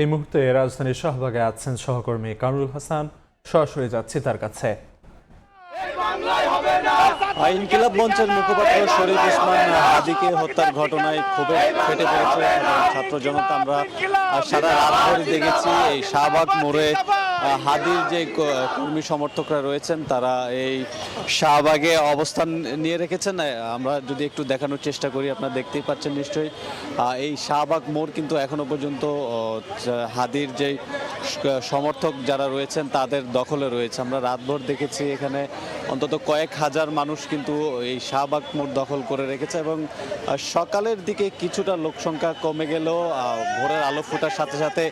এই মুহূর্তে রাজধানীর শাহবাগে আছেন সহকর্মী কামরুল হাসান। সরাসরি যাচ্ছি তার কাছে। ইনকিলাব মঞ্চের মুখপাত্র শরীফ ওসমান হাদিকে হত্যার ঘটনায় ক্ষোভে ফেটে পড়েছে ছাত্র জনতা। আমরা সারা রাত ধরে দেখেছি এই শাহবাগ মোড়ে হাদির যে কর্মী সমর্থকরা রয়েছেন তারা এই শাহবাগে অবস্থান নিয়ে রেখেছেন। আমরা যদি একটু দেখানোর চেষ্টা করি, আপনারা দেখতেই পাচ্ছেন নিশ্চয়ই এই শাহবাগ মোড় কিন্তু এখনো পর্যন্ত হাদির যে সমর্থক যারা রয়েছেন তাদের দখলে রয়েছে। আমরা রাতভর দেখেছি এখানে অন্তত কয়েক হাজার মানুষ কিন্তু এই শাহবাগ মোড় দখল করে রেখেছে এবং সকালের দিকে কিছুটা লোক সংখ্যা কমে গেলেও ভোরের আলো ফোটার সাথে সাথে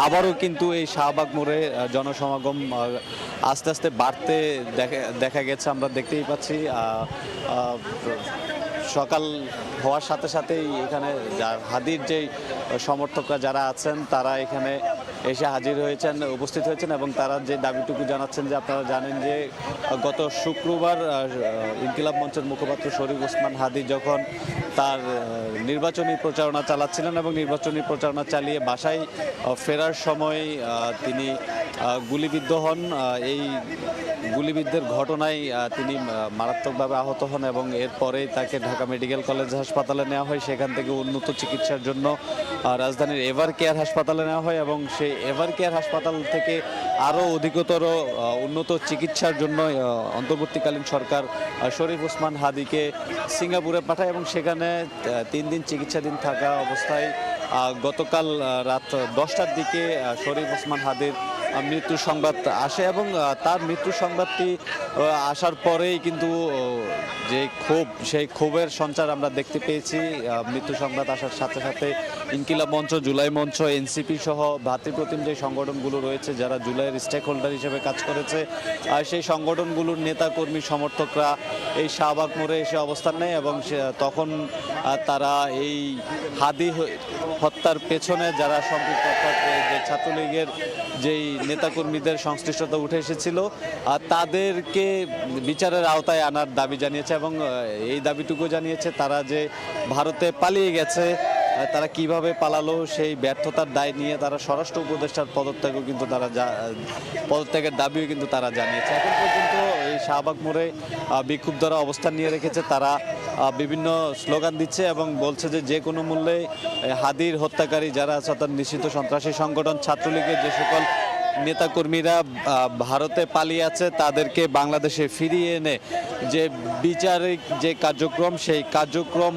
আবারও কিন্তু এই শাহবাগ মোড়ে জনসমাগম আস্তে আস্তে বাড়তে দেখা গেছে। আমরা দেখতেই পাচ্ছি সকাল হওয়ার সাথে সাথেই এখানে হাদির যেই সমর্থকরা যারা আছেন তারা এখানে এসে হাজির হয়েছেন, উপস্থিত হয়েছেন এবং তারা যে দাবিটুকু জানাচ্ছেন যে আপনারা জানেন যে গত শুক্রবার ইনকিলাব মঞ্চের মুখপাত্র শরীফ ওসমান হাদি যখন তার নির্বাচনী প্রচারণা চালাচ্ছিলেন এবং নির্বাচনী প্রচারণা চালিয়ে বাসায় ফেরার সময় তিনি গুলিবিদ্ধ হন। এই গুলিবিদ্ধের ঘটনায় তিনি মারাত্মকভাবে আহত হন এবং এরপরেই তাকে ঢাকা মেডিকেল কলেজ হাসপাতালে নেওয়া হয়। সেখান থেকে উন্নত চিকিৎসার জন্য রাজধানীর এভার কেয়ার হাসপাতালে নেওয়া হয় এবং সেই এভার কেয়ার হাসপাতাল থেকে আরও অধিকতর উন্নত চিকিৎসার জন্য অন্তর্বর্তীকালীন সরকার শরীফ ওসমান হাদিকে সিঙ্গাপুরে পাঠায় এবং সেখানে 3 দিন চিকিৎসাধীন থাকা অবস্থায় গতকাল রাত 10টার দিকে শরীফ ওসমান হাদির মৃত্যুর সংবাদ আসে এবং তার মৃত্যুর সংবাদটি আসার পরেই কিন্তু যে ক্ষোভ, সেই ক্ষোভের সঞ্চার আমরা দেখতে পেয়েছি। মৃত্যু সংবাদ আসার সাথে সাথে ইনকিলাব মঞ্চ, জুলাই মঞ্চ, এনসিপি সহ ভাতৃপ্রতিম যে সংগঠনগুলো রয়েছে যারা জুলাইয়ের স্টেক হোল্ডার হিসেবে কাজ করেছে সেই সংগঠনগুলোর নেতাকর্মী সমর্থকরা এই শাহবাগ মোড়ে এসে অবস্থান নেয় এবং তখন তারা এই হাদি হত্যার পেছনে যারা সম্পৃক্ত, অর্থাৎ যে ছাত্রলীগের যেই নেতাকর্মীদের সংশ্লিষ্টতা উঠে এসেছিল তাদেরকে বিচারের আওতায় আনার দাবি জানিয়েছে এবং এই দাবিটুকু জানিয়েছে তারা যে ভারতে পালিয়ে গেছে, তারা কিভাবে পালালো সেই ব্যর্থতার দায় নিয়ে তারা স্বরাষ্ট্র উপদেষ্টার পদত্যাগের দাবিও কিন্তু তারা জানিয়েছে। এখন পর্যন্ত এই শাহবাগ মোড়ে বিক্ষুব্ধরা অবস্থান নিয়ে রেখেছে, তারা বিভিন্ন স্লোগান দিচ্ছে এবং বলছে যে যে কোনো মূল্যে হাদির হত্যাকারী যারা আছে অর্থাৎ নিষিদ্ধ সন্ত্রাসী সংগঠন ছাত্রলীগের যে সকল নেতাকর্মীরা ভারতে পালিয়ে আছে তাদেরকে বাংলাদেশে ফিরিয়ে এনে যে বিচারিক যে কার্যক্রম সেই কার্যক্রম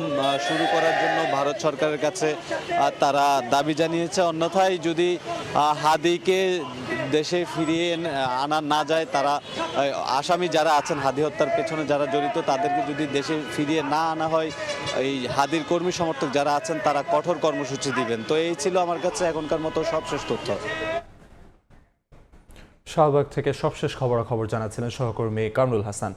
শুরু করার জন্য ভারত সরকারের কাছে তারা দাবি জানিয়েছে। অন্যথায় যদি হাদিকে দেশে ফিরিয়ে আনা না যায়, তারা আসামি যারা আছেন হাদি হত্যার পেছনে যারা জড়িত তাদেরকে যদি দেশে ফিরিয়ে না আনা হয়, এই হাদির কর্মী সমর্থক যারা আছেন তারা কঠোর কর্মসূচি দিবেন। তো এই ছিল আমার কাছে এখনকার মতো সবশেষ তথ্য। শাহবাগ থেকে সবশেষ খবরাখবর জানাচ্ছিলেন সহকর্মী কামরুল হাসান।